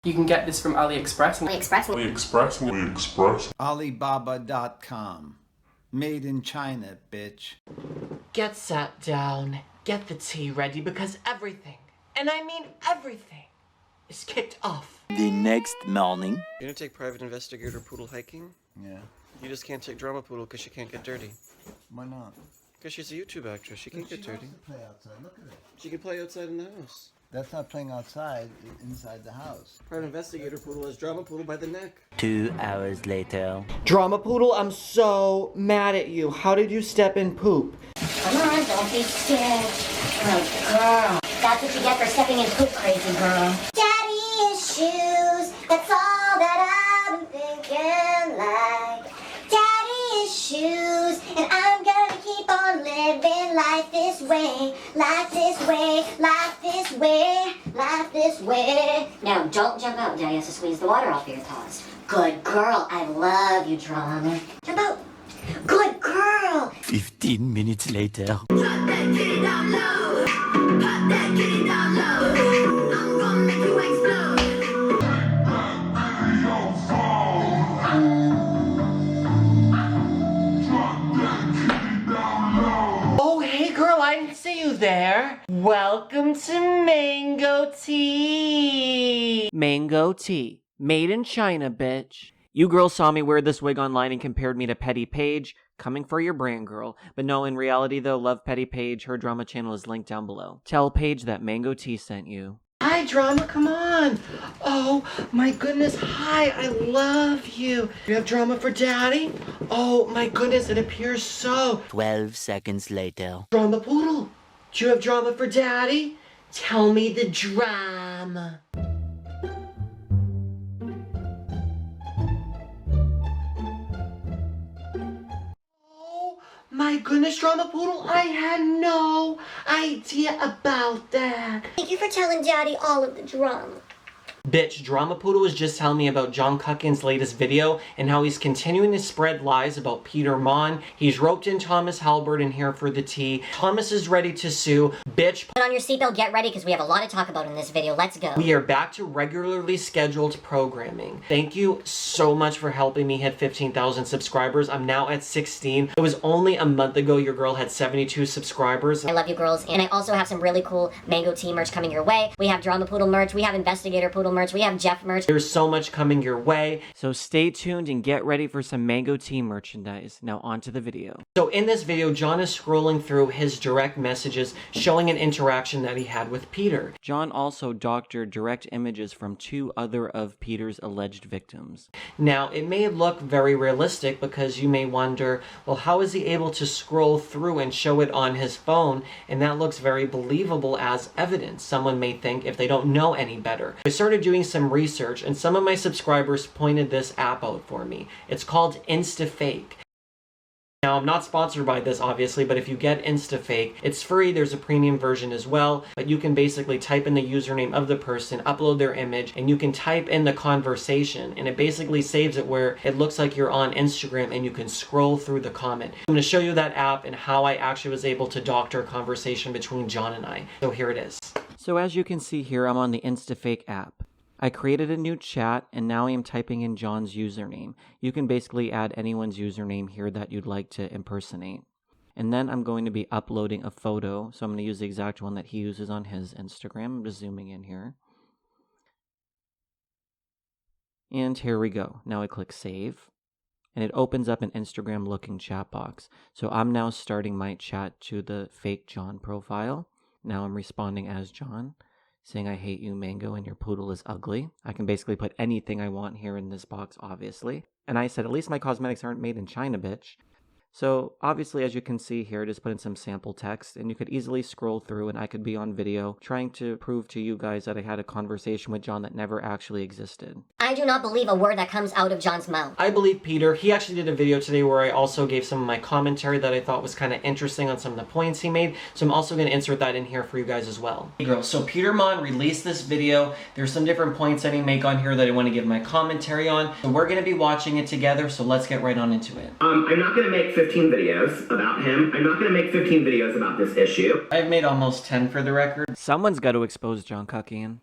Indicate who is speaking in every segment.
Speaker 1: You can get this from AliExpress.
Speaker 2: Alibaba.com. Made in China, bitch.
Speaker 3: Get sat down, get the tea ready, because everything, and I mean everything, is kicked off.
Speaker 4: The next morning.
Speaker 5: You're gonna take private investigator poodle hiking?
Speaker 2: Yeah.
Speaker 5: You just can't take drama poodle because she can't get dirty.
Speaker 2: Why not?
Speaker 5: Because she's a YouTube actress. She can't get dirty.
Speaker 2: She play outside. Look at it.
Speaker 5: She can play outside in the house.
Speaker 2: That's not playing outside, inside the house.
Speaker 5: Private investigator poodle has drama poodle by the neck.
Speaker 4: 2 hours later.
Speaker 3: Drama Poodle, I'm so mad at you. How did you step in poop?
Speaker 6: Come on, don't be scared. Oh, girl. That's what you get for stepping in poop, crazy girl. Daddy issues, that's all that I've been thinking like. Daddy issues, and I'm gonna keep on living life this way. Life this way, life this way, life this way. Now, don't jump out, Daddy has to squeeze the water off your paws. Good girl, I love you, Drama. Jump out. Good girl.
Speaker 4: 15 minutes later.
Speaker 6: Drop that kitty down low. Pop that kitty down low. I'm gonna make you explode.
Speaker 3: Oh, hey girl, I didn't see you there. Welcome to Mango Tea. Mango Tea. Made in China, bitch. You girls saw me wear this wig online and compared me to Petty Page. Coming for your brand, girl. But no, in reality though, love Petty Page. Her drama channel is linked down below. Tell Paige that Mango Tea sent you. Hi, Drama, come on. Oh, my goodness, hi, I love you. You have drama for Daddy? Oh, my goodness, it appears so.
Speaker 4: 12 seconds later.
Speaker 3: Drama Poodle, do you have drama for Daddy? Tell me the drama. My goodness, Drama Poodle, I had no idea about that.
Speaker 6: Thank you for telling Daddy all of the drama.
Speaker 3: Bitch, Drama Poodle was just telling me about John Kuckian's latest video and how he's continuing to spread lies about Peter Monn. He's roped in Thomas Halbert in here for the tea. Thomas is ready to sue. Bitch,
Speaker 6: Put on your seatbelt, get ready, because we have a lot to talk about in this video. Let's go.
Speaker 3: we are back to regularly scheduled programming. Thank you so much for helping me hit 15,000 subscribers. I'm now at 16. It was only a month ago your girl had 72 subscribers.
Speaker 6: I love you girls, and I also have some really cool Mango Tea merch coming your way. We have Drama Poodle merch, we have Investigator Poodle merch, we have Jeff merch.
Speaker 3: There's so much coming your way, so stay tuned and get ready for some Mango Tea merchandise. Now on to the video. So in this video, John is scrolling through his direct messages showing an interaction that he had with Peter. John also doctored direct images from 2 other of Peter's alleged victims. Now, it may look very realistic because you may wonder, well, how is he able to scroll through and show it on his phone? And that looks very believable as evidence. Someone may think if they don't know any better. I started doing some research and some of my subscribers pointed this app out for me. It's called InstaFake. Now, I'm not sponsored by this, obviously, but if you get InstaFake, it's free. There's a premium version as well, but you can basically type in the username of the person, upload their image, and you can type in the conversation, and it basically saves it where it looks like you're on Instagram and you can scroll through the comment. I'm going to show you that app and how I actually was able to doctor a conversation between John and I. So here it is. So as you can see here, I'm on the InstaFake app. I created a new chat and now I am typing in John's username. You can basically add anyone's username here that you'd like to impersonate. And then I'm going to be uploading a photo. So I'm going to use the exact one that he uses on his Instagram. I'm just zooming in here. And here we go. Now I click save. And it opens up an Instagram looking chat box. So I'm now starting my chat to the fake John profile. Now I'm responding as John, saying I hate you, Mango, and your poodle is ugly. I can basically put anything I want here in this box, obviously. And I said, at least my cosmetics aren't made in China, bitch. So obviously, as you can see here, just put in some sample text and you could easily scroll through and I could be on video trying to prove to you guys that I had a conversation with John that never actually existed.
Speaker 6: I do not believe a word that comes out of John's mouth.
Speaker 3: I believe Peter. He actually did a video today where I also gave some of my commentary that I thought was kind of interesting on some of the points he made. So I'm also going to insert that in here for you guys as well. Hey girls, so Peter Monn released this video. There's some different points that he make on here that I want to give my commentary on. So we're going to be watching it together. So let's get right on into it.
Speaker 7: I'm not going to make 15 videos about him. I'm not going to make 15 videos about this issue.
Speaker 3: I've made almost 10 for the record. Someone's got to expose John Kuckian.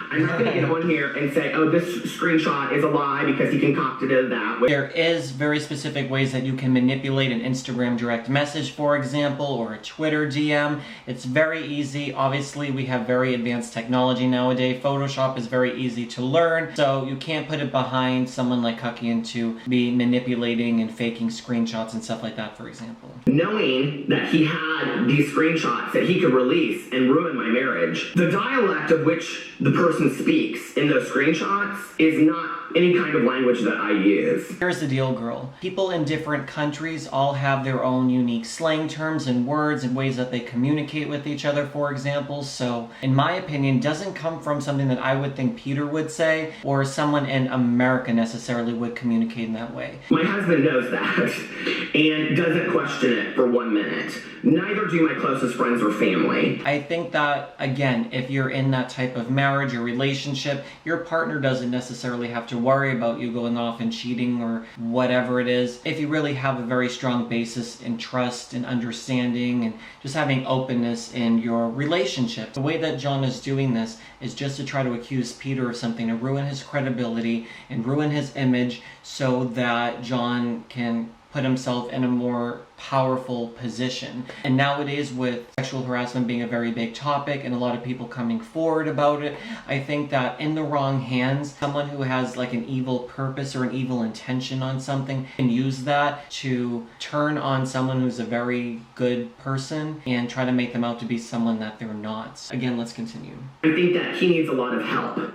Speaker 7: I'm not going to get on here and say, oh, this screenshot is a lie because he concocted it that way.
Speaker 3: There is very specific ways that you can manipulate an Instagram direct message, for example, or a Twitter DM. It's very easy. Obviously, we have very advanced technology nowadays. Photoshop is very easy to learn, so you can't put it behind someone like Kuckian to be manipulating and faking screenshots and stuff like that, for example.
Speaker 7: Knowing that he had these screenshots that he could release and ruin my marriage, the dialect of which the person speaks in those screenshots is not any kind of language that I use.
Speaker 3: Here's the deal, girl. People in different countries all have their own unique slang terms and words and ways that they communicate with each other, for example. So, in my opinion, doesn't come from something that I would think Peter would say or someone in America necessarily would communicate in that way.
Speaker 7: My husband knows that and doesn't question it for 1 minute. Neither do my closest friends or family.
Speaker 3: I think that, again, if you're in that type of marriage or relationship, your partner doesn't necessarily have to worry about you going off and cheating or whatever it is. If you really have a very strong basis in trust and understanding and just having openness in your relationship. The way that John is doing this is just to try to accuse Peter of something, to ruin his credibility and ruin his image so that John can put himself in a more powerful position. And nowadays, with sexual harassment being a very big topic and a lot of people coming forward about it, I think that in the wrong hands, someone who has like an evil purpose or an evil intention on something can use that to turn on someone who's a very good person and try to make them out to be someone that they're not. Again, let's continue.
Speaker 7: I think that he needs a lot of help.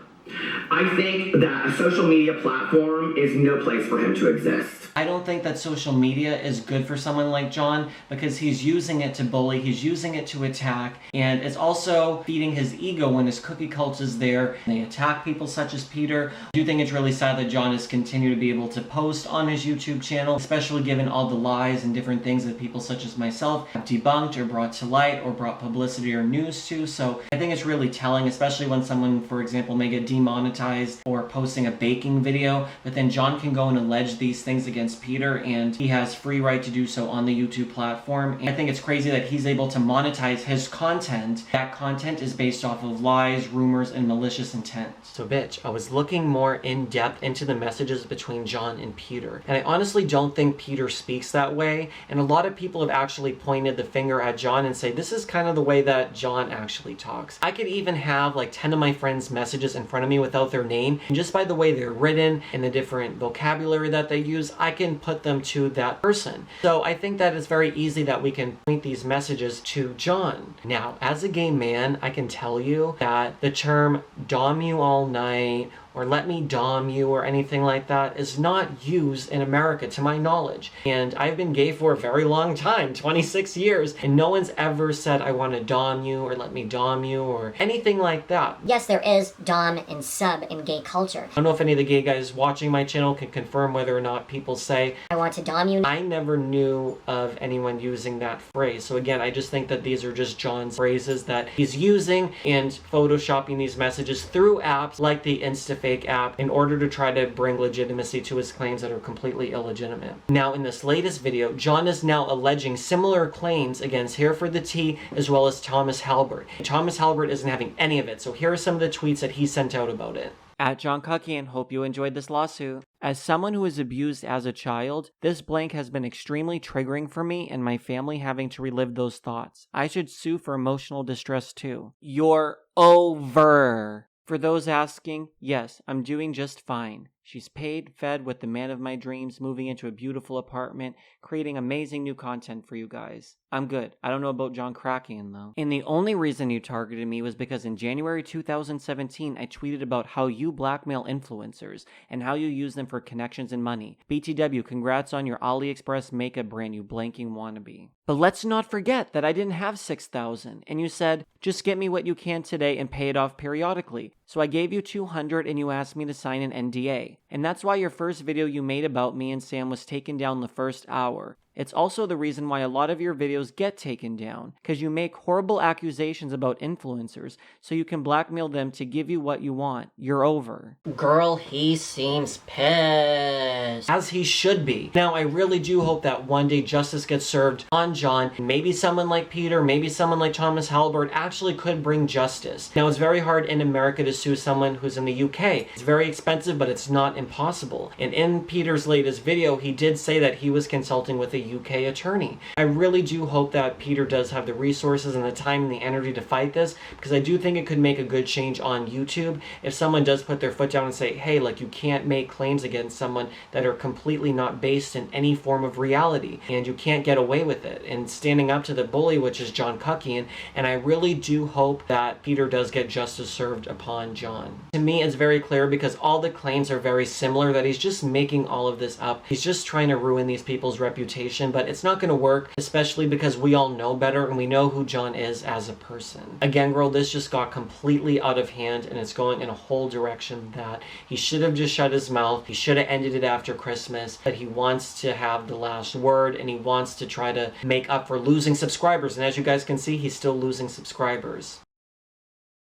Speaker 7: I think that a social media platform is no place for him to exist.
Speaker 3: I don't think that social media is good for someone like John because he's using it to bully, he's using it to attack, and it's also feeding his ego when his cookie cult is there and they attack people such as Peter. I do think it's really sad that John has continued to be able to post on his YouTube channel, especially given all the lies and different things that people such as myself have debunked or brought to light or brought publicity or news to. So I think it's really telling, especially when someone, for example, may get demonetized or posting a baking video, but then John can go and allege these things against Peter and he has free right to do so on the YouTube platform. And I think it's crazy that he's able to monetize his content. That content is based off of lies, rumors, and malicious intent. So bitch, I was looking more in depth into the messages between John and Peter. And I honestly don't think Peter speaks that way. And a lot of people have actually pointed the finger at John and say, this is kind of the way that John actually talks. I could even have like 10 of my friends' messages in front of me without their name. And just by the way they're written and the different vocabulary that they use, I can put them to that person. So I think that it's very easy that we can point these messages to John. Now, as a gay man, I can tell you that the term dom you all night or let me dom you or anything like that is not used in America to my knowledge. And I've been gay for a very long time, 26 years, and no one's ever said I want to dom you or let me dom you or anything like that.
Speaker 6: Yes, there is dom and sub in gay culture.
Speaker 3: I don't know if any of the gay guys watching my channel can confirm whether or not people say
Speaker 6: I want to dom you.
Speaker 3: I never knew of anyone using that phrase. So again, I just think that these are just John's phrases that he's using and photoshopping these messages through apps like the InstaFake app in order to try to bring legitimacy to his claims that are completely illegitimate. Now, in this latest video, John is now alleging similar claims against Here for the Tea as well as Thomas Halbert. Thomas Halbert isn't having any of it, so here are some of the tweets that he sent out about it. At John Kuckian, hope you enjoyed this lawsuit. As someone who was abused as a child, this blank has been extremely triggering for me and my family having to relive those thoughts. I should sue for emotional distress too. You're over. For those asking, yes, I'm doing just fine. She's paid, fed with the man of my dreams, moving into a beautiful apartment, creating amazing new content for you guys. I'm good. I don't know about John Kuckian though. And the only reason you targeted me was because in January 2017, I tweeted about how you blackmail influencers and how you use them for connections and money. BTW, congrats on your AliExpress makeup brand, you blanking wannabe. But let's not forget that I didn't have 6,000 and you said, just get me what you can today and pay it off periodically. So I gave you 200 and you asked me to sign an NDA. And that's why your first video you made about me and Sam was taken down the first hour. It's also the reason why a lot of your videos get taken down, because you make horrible accusations about influencers so you can blackmail them to give you what you want. You're over. Girl, he seems pissed. As he should be. Now, I really do hope that one day justice gets served on John. Maybe someone like Peter, maybe someone like Thomas Halbert actually could bring justice. Now, it's very hard in America to sue someone who's in the UK. It's very expensive, but it's not impossible. And in Peter's latest video, he did say that he was consulting with a UK attorney. I really do hope that Peter does have the resources and the time and the energy to fight this, because I do think it could make a good change on YouTube if someone does put their foot down and say, hey, like, you can't make claims against someone that are completely not based in any form of reality, and you can't get away with it. And standing up to the bully, which is John Kuckian, and I really do hope that Peter does get justice served upon John. To me, it's very clear, because all the claims are very similar, that he's just making all of this up. He's just trying to ruin these people's reputation, but it's not going to work, especially because we all know better and we know who John is as a person. Again, girl, this just got completely out of hand, and it's going in a whole direction that he should have just shut his mouth. He should have ended it after Christmas, but he wants to have the last word, and he wants to try to make up for losing subscribers. And as you guys can see, he's still losing subscribers.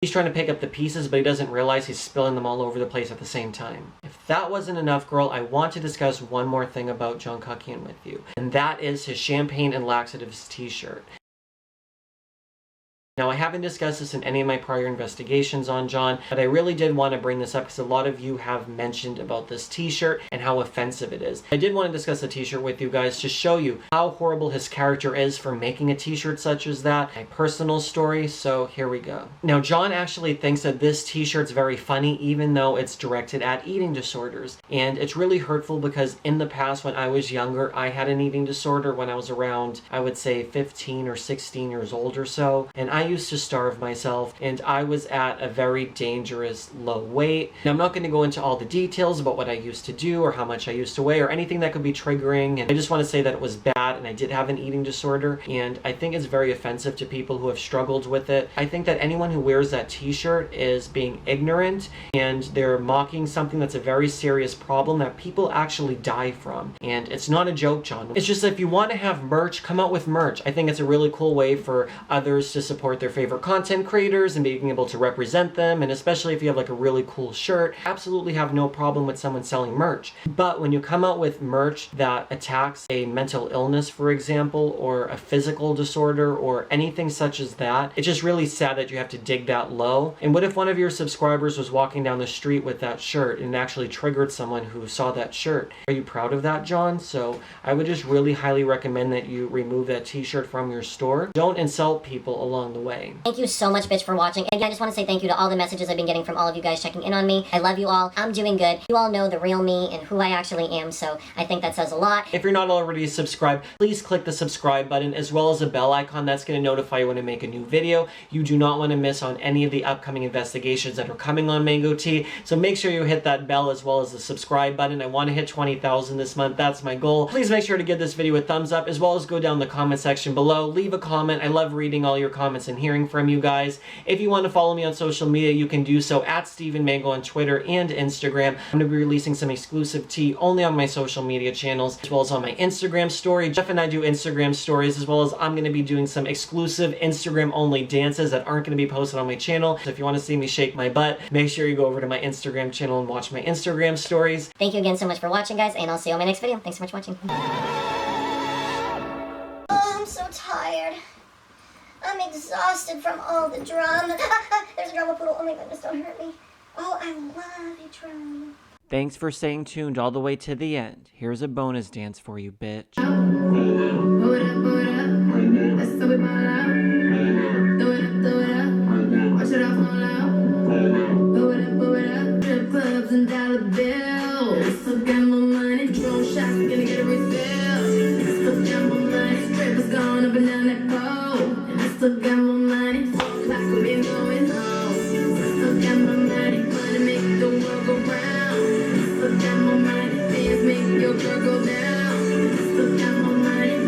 Speaker 3: He's trying to pick up the pieces, but he doesn't realize he's spilling them all over the place at the same time. If that wasn't enough, girl, I want to discuss one more thing about John Kuckian with you, and that is his champagne and laxatives t-shirt. Now, I haven't discussed this in any of my prior investigations on John, but I really did want to bring this up because a lot of you have mentioned about this t-shirt and how offensive it is. I did want to discuss the t-shirt with you guys to show you how horrible his character is for making a t-shirt such as that. My personal story, so here we go. Now, John actually thinks that this t-shirt's very funny, even though it's directed at eating disorders. And it's really hurtful because in the past, when I was younger, I had an eating disorder when I was around, I would say 15 or 16 years old or so. And I used to starve myself, and I was at a very dangerous low weight. Now, I'm not going to go into all the details about what I used to do or how much I used to weigh or anything that could be triggering, and I just want to say that it was bad, and I did have an eating disorder, and I think it's very offensive to people who have struggled with it. I think that anyone who wears that t-shirt is being ignorant, and they're mocking something that's a very serious problem that people actually die from. And it's not a joke, John. It's just that if you want to have merch, come out with merch. I think it's a really cool way for others to support their favorite content creators and being able to represent them, and especially if you have like a really cool shirt, absolutely have no problem with someone selling merch. But when you come out with merch that attacks a mental illness, for example, or a physical disorder or anything such as that, it's just really sad that you have to dig that low. And what if one of your subscribers was walking down the street with that shirt and actually triggered someone who saw that shirt? Are you proud of that, John? So I would just really highly recommend that you remove that t-shirt from your store. Don't insult people along the way.
Speaker 6: Thank you so much, bitch, for watching. Again, I just want to say thank you to all the messages I've been getting from all of you guys checking in on me. I love you all. I'm doing good. You all know the real me and who I actually am, so I think that says a lot.
Speaker 3: If you're not already subscribed, please click the subscribe button as well as the bell icon. That's going to notify you when I make a new video. You do not want to miss on any of the upcoming investigations that are coming on Mango Tea, so make sure you hit that bell as well as the subscribe button. I want to hit 20,000 this month. That's my goal. Please make sure to give this video a thumbs up as well as go down the comment section below. Leave a comment. I love reading all your comments and hearing from you guys. If you want to follow me on social media, you can do so at stevenmangotea on Twitter and Instagram. I'm going to be releasing some exclusive tea only on my social media channels as well as on my Instagram story. Jeff and I do Instagram stories, as well as I'm going to be doing some exclusive Instagram only dances that aren't going to be posted on my channel. So if you want to see me shake my butt, make sure you go over to my Instagram channel and watch my Instagram stories.
Speaker 6: Thank you again so much for watching, guys, and I'll see you on my next video. Thanks so much for watching. Oh, I'm so tired. I'm exhausted from all the drama. There's a drama poodle. Oh my goodness, don't hurt me. Oh, I love you, drama.
Speaker 3: Thanks for staying tuned all the way to the end. Here's a bonus dance for you, bitch.
Speaker 8: Got